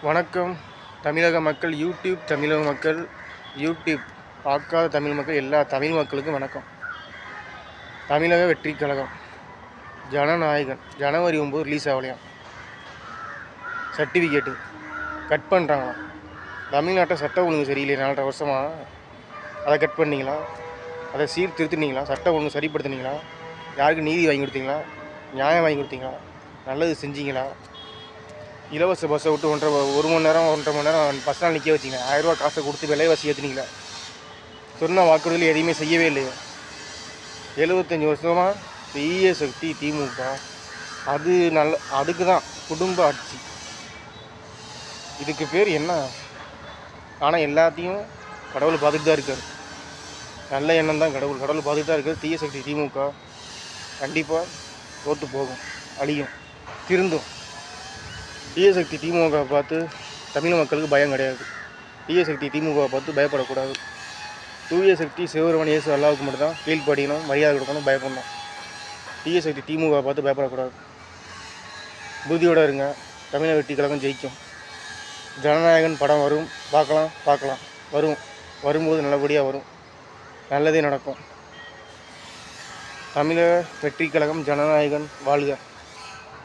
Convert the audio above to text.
வணக்கம் தமிழக மக்கள், யூடியூப் தமிழக மக்கள், யூடியூப் பார்க்காத தமிழ் மக்கள், எல்லா தமிழ் மக்களுக்கும் வணக்கம். தமிழக வெற்றி கழகம் ஜனநாயகன் ஜனவரி 9 ரிலீஸ் ஆகலையாம். சர்டிஃபிகேட்டு கட் பண்ணுறாங்களாம். தமிழ்நாட்டை சட்ட ஒழுங்கு சரியில்லை. 4.5 வருஷமாக அதை கட் பண்ணிங்களா? அதை சீர்திருத்தினீங்களா? சட்ட ஒழுங்கு சரிப்படுத்தினீங்களா? யாருக்கு நீதி வாங்கி கொடுத்தீங்களா? நியாயம் வாங்கி கொடுத்தீங்களா? நல்லது செஞ்சீங்களா? இலவச பஸ்ஸை விட்டு 1 மணி நேரம் 1.5 மணி நேரம் பஸ் ஸ்டாண்ட் நிற்க வச்சிங்க. 1000 ரூபா காசை கொடுத்து விலைவாசி ஏற்றுனீங்களா? சொன்ன வாக்குறுதியில் எதையுமே செய்யவே இல்லையே. 75 வருஷமாக தீய சக்தி திமுக. அதுக்கு தான் குடும்ப ஆட்சி. இதுக்கு பேர் என்ன? ஆனால் எல்லாத்தையும் கடவுள் பார்த்துட்டு தான் இருக்கார். நல்ல எண்ணம் தான் கடவுள் பார்த்துட்டு தான் இருக்கார். தீய சக்தி திமுக கண்டிப்பாக தோற்று போகும், அழியும், திருந்தும். தீய சக்தி திமுக பார்த்து தமிழ் மக்களுக்கு பயம் கிடையாது. தீய சக்தி திமுக பார்த்து பயப்படக்கூடாது. தூய சக்தி சிவபெருமான் இயேசு அல்லாவுக்கு மட்டும்தான் கீழ்ப்படியணும், மரியாதை கொடுக்கணும், பயப்படணும். தீய சக்தி திமுக பார்த்து பயப்படக்கூடாது. புத்தியோடு இருங்க. தமிழக வெற்றி கழகம் ஜெயிக்கும். ஜனநாயகன் படம் வரும், பார்க்கலாம். வரும்போது நல்லபடியாக வரும், நல்லதே நடக்கும். தமிழக வெற்றி கழகம் ஜனநாயகன் வாழ்க.